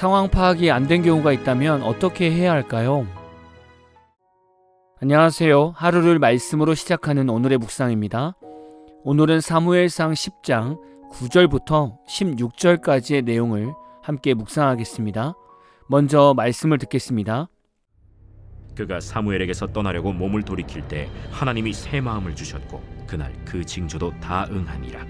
상황 파악이 안 된 경우가 있다면 어떻게 해야 할까요? 안녕하세요. 하루를 말씀으로 시작하는 오늘의 묵상입니다. 오늘은 사무엘상 10장 9절부터 16절까지의 내용을 함께 묵상하겠습니다. 먼저 말씀을 듣겠습니다. 그가 사무엘에게서 떠나려고 몸을 돌이킬 때 하나님이 새 마음을 주셨고 그날 그 징조도 다 응하니라.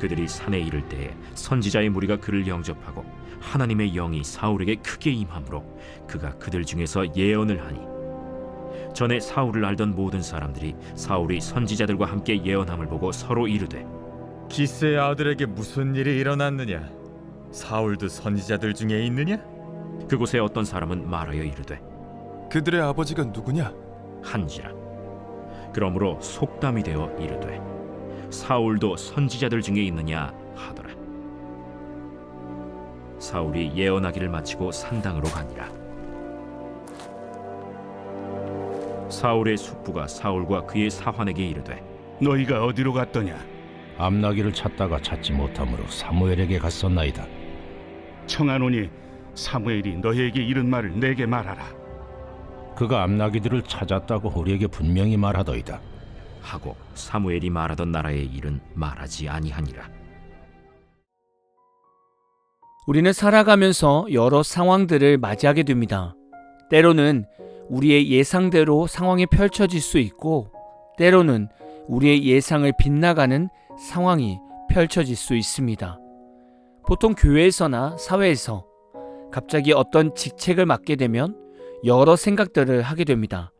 그들이 산에 이를 때에 선지자의 무리가 그를 영접하고 하나님의 영이 사울에게 크게 임함으로 그가 그들 중에서 예언을 하니 전에 사울을 알던 모든 사람들이 사울이 선지자들과 함께 예언함을 보고 서로 이르되 기스의 아들에게 무슨 일이 일어났느냐? 사울도 선지자들 중에 있느냐? 그곳에 어떤 사람은 말하여 이르되 그들의 아버지가 누구냐? 한지라. 그러므로 속담이 되어 이르되 사울도 선지자들 중에 있느냐 하더라. 사울이 예언하기를 마치고 산당으로 가니라. 사울의 숙부가 사울과 그의 사환에게 이르되 너희가 어디로 갔더냐? 암나기를 찾다가 찾지 못하므로 사무엘에게 갔었나이다. 청하노니 사무엘이 너희에게 이른 말을 내게 말하라. 그가 암나기들을 찾았다고 우리에게 분명히 말하더이다. 하고 사무엘이 말하던 나라의 일은 말하지 아니하니라. 우리는 살아가면서 여러 상황들을 맞이하게 됩니다. 때로는 우리의 예상대로 상황이 펼쳐질 수 있고 때로는 우리의 예상을 빗나가는 상황이 펼쳐질 수 있습니다. 보통 교회에서나 사회에서 갑자기 어떤 직책을 맡게 되면 여러 생각들을 하게 됩니다.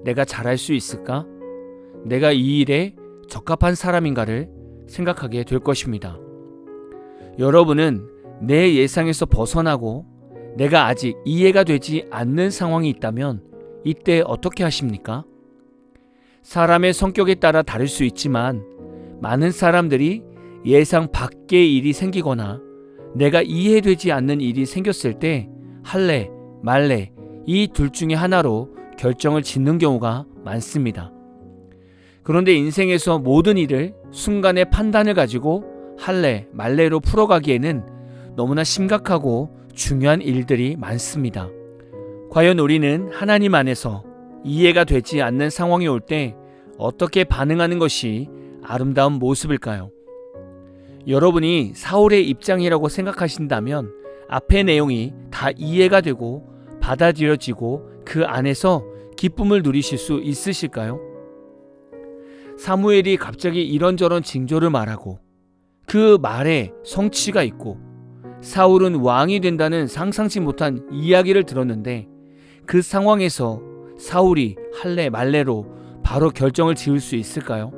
내가 잘할 수 있을까? 내가 이 일에 적합한 사람인가를 생각하게 될 것입니다. 여러분은 내 예상에서 벗어나고 내가 아직 이해가 되지 않는 상황이 있다면 이때 어떻게 하십니까? 사람의 성격에 따라 다를 수 있지만 많은 사람들이 예상 밖의 일이 생기거나 내가 이해되지 않는 일이 생겼을 때 할래 말래 이 둘 중에 하나로 결정을 짓는 경우가 많습니다. 그런데 인생에서 모든 일을 순간의 판단을 가지고 할래 말래로 풀어가기에는 너무나 심각하고 중요한 일들이 많습니다. 과연 우리는 하나님 안에서 이해가 되지 않는 상황이 올 때 어떻게 반응하는 것이 아름다운 모습일까요? 여러분이 사울의 입장이라고 생각하신다면 앞의 내용이 다 이해가 되고 받아들여지고 그 안에서 기쁨을 누리실 수 있으실까요? 사무엘이 갑자기 이런저런 징조를 말하고 그 말에 성취가 있고 사울은 왕이 된다는 상상치 못한 이야기를 들었는데 그 상황에서 사울이 할래 말래로 바로 결정을 지을 수 있을까요?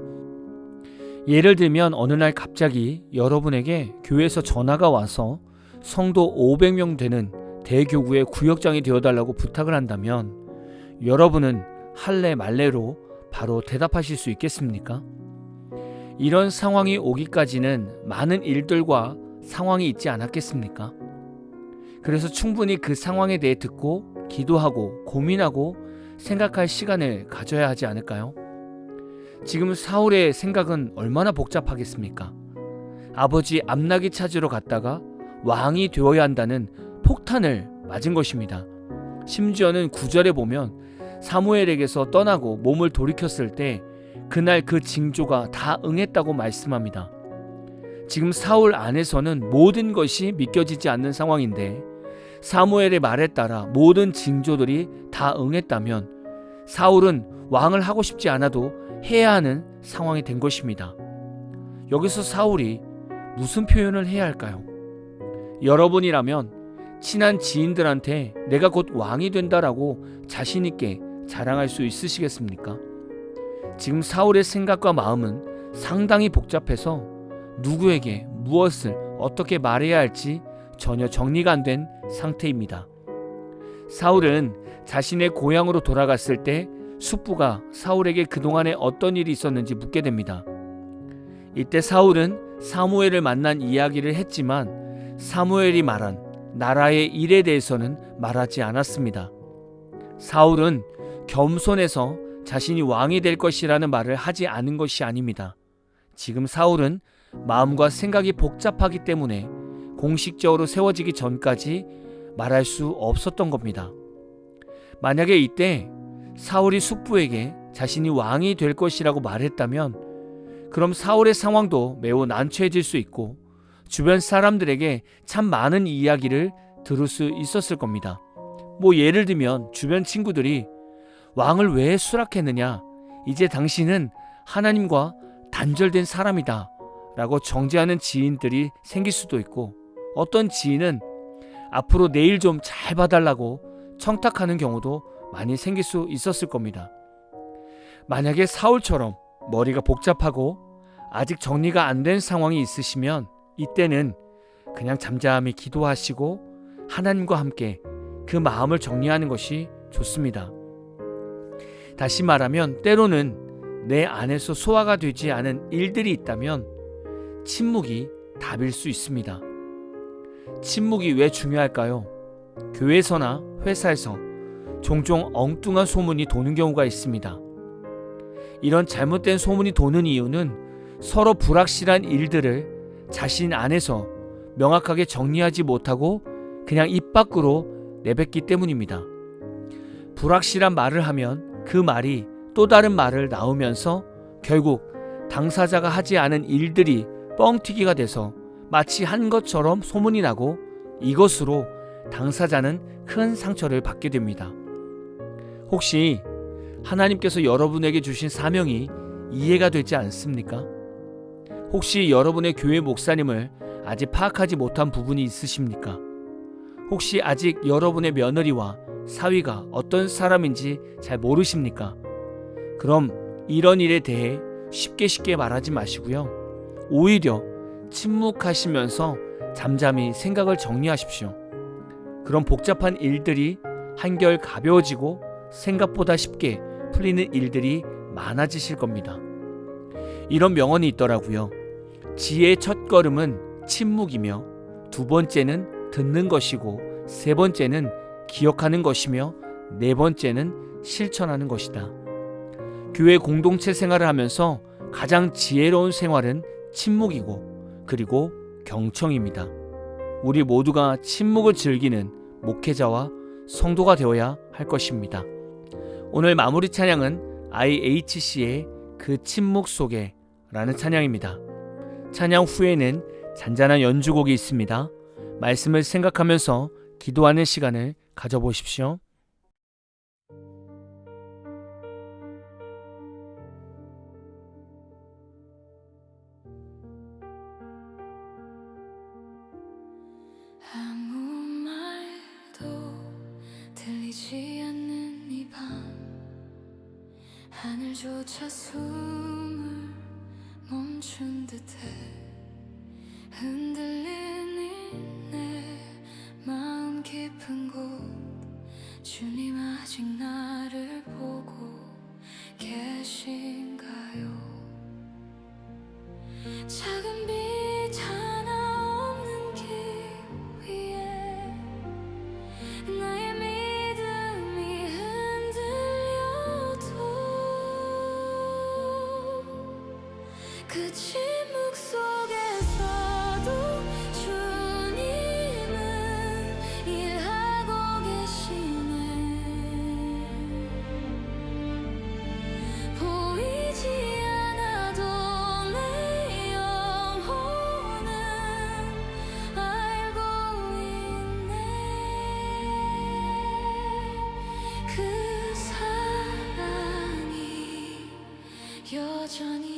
예를 들면 어느 날 갑자기 여러분에게 교회에서 전화가 와서 성도 500명 되는 대교구의 구역장이 되어달라고 부탁을 한다면 여러분은 할래 말래로 바로 대답하실 수 있겠습니까? 이런 상황이 오기까지는 많은 일들과 상황이 있지 않았겠습니까? 그래서 충분히 그 상황에 대해 듣고 기도하고 고민하고 생각할 시간을 가져야 하지 않을까요? 지금 사울의 생각은 얼마나 복잡하겠습니까? 아버지 암나기 찾으러 갔다가 왕이 되어야 한다는 폭탄을 맞은 것입니다. 심지어는 9절에 보면 사무엘에게서 떠나고 몸을 돌이켰을 때 그날 그 징조가 다 응했다고 말씀합니다. 지금 사울 안에서는 모든 것이 믿겨지지 않는 상황인데 사무엘의 말에 따라 모든 징조들이 다 응했다면 사울은 왕을 하고 싶지 않아도 해야 하는 상황이 된 것입니다. 여기서 사울이 무슨 표현을 해야 할까요? 여러분이라면 친한 지인들한테 내가 곧 왕이 된다라고 자신 있게 자랑할 수 있으시겠습니까? 지금 사울의 생각과 마음은 상당히 복잡해서 누구에게 무엇을 어떻게 말해야 할지 전혀 정리가 안 된 상태입니다. 사울은 자신의 고향으로 돌아갔을 때 숙부가 사울에게 그동안에 어떤 일이 있었는지 묻게 됩니다. 이때 사울은 사무엘을 만난 이야기를 했지만 사무엘이 말한 나라의 일에 대해서는 말하지 않았습니다. 사울은 겸손해서 자신이 왕이 될 것이라는 말을 하지 않은 것이 아닙니다. 지금 사울은 마음과 생각이 복잡하기 때문에 공식적으로 세워지기 전까지 말할 수 없었던 겁니다. 만약에 이때 사울이 숙부에게 자신이 왕이 될 것이라고 말했다면 그럼 사울의 상황도 매우 난처해질 수 있고 주변 사람들에게 참 많은 이야기를 들을 수 있었을 겁니다. 예를 들면 주변 친구들이 왕을 왜 수락했느냐, 이제 당신은 하나님과 단절된 사람이다 라고 정죄하는 지인들이 생길 수도 있고, 어떤 지인은 앞으로 내 일 좀 잘 봐달라고 청탁하는 경우도 많이 생길 수 있었을 겁니다. 만약에 사울처럼 머리가 복잡하고 아직 정리가 안 된 상황이 있으시면 이때는 그냥 잠잠히 기도하시고 하나님과 함께 그 마음을 정리하는 것이 좋습니다. 다시 말하면 때로는 내 안에서 소화가 되지 않은 일들이 있다면 침묵이 답일 수 있습니다. 침묵이 왜 중요할까요? 교회에서나 회사에서 종종 엉뚱한 소문이 도는 경우가 있습니다. 이런 잘못된 소문이 도는 이유는 서로 불확실한 일들을 자신 안에서 명확하게 정리하지 못하고 그냥 입 밖으로 내뱉기 때문입니다. 불확실한 말을 하면 그 말이 또 다른 말을 낳으면서 결국 당사자가 하지 않은 일들이 뻥튀기가 돼서 마치 한 것처럼 소문이 나고 이것으로 당사자는 큰 상처를 받게 됩니다. 혹시 하나님께서 여러분에게 주신 사명이 이해가 되지 않습니까? 혹시 여러분의 교회 목사님을 아직 파악하지 못한 부분이 있으십니까? 혹시 아직 여러분의 며느리와 사위가 어떤 사람인지 잘 모르십니까? 그럼 이런 일에 대해 쉽게 말하지 마시고요. 오히려 침묵하시면서 잠잠히 생각을 정리하십시오. 그럼 복잡한 일들이 한결 가벼워지고 생각보다 쉽게 풀리는 일들이 많아지실 겁니다. 이런 명언이 있더라고요. 지혜의 첫 걸음은 침묵이며 두 번째는 듣는 것이고 세 번째는 기억하는 것이며 네 번째는 실천하는 것이다. 교회 공동체 생활을 하면서 가장 지혜로운 생활은 침묵이고 그리고 경청입니다. 우리 모두가 침묵을 즐기는 목회자와 성도가 되어야 할 것입니다. 오늘 마무리 찬양은 IHC의 그 침묵 속에 라는 찬양입니다. 찬양 후에는 잔잔한 연주곡이 있습니다. 말씀을 생각하면서 기도하는 시간을 가져보십시오. 아무 말도 들리지 않는 이 밤, 하늘조차 숨을 멈춘 듯해 흔들리는 내 마음 깊은 곳, 주님 아직 나를 보고 계신가요? 작은 빛 하나 없는 길 위에 나의 믿음이 흔들려도 그 침묵 속에서도 주님은 일하고 계시네. 보이지 않아도 내 영혼은 알고 있네. 그 사랑이 여전히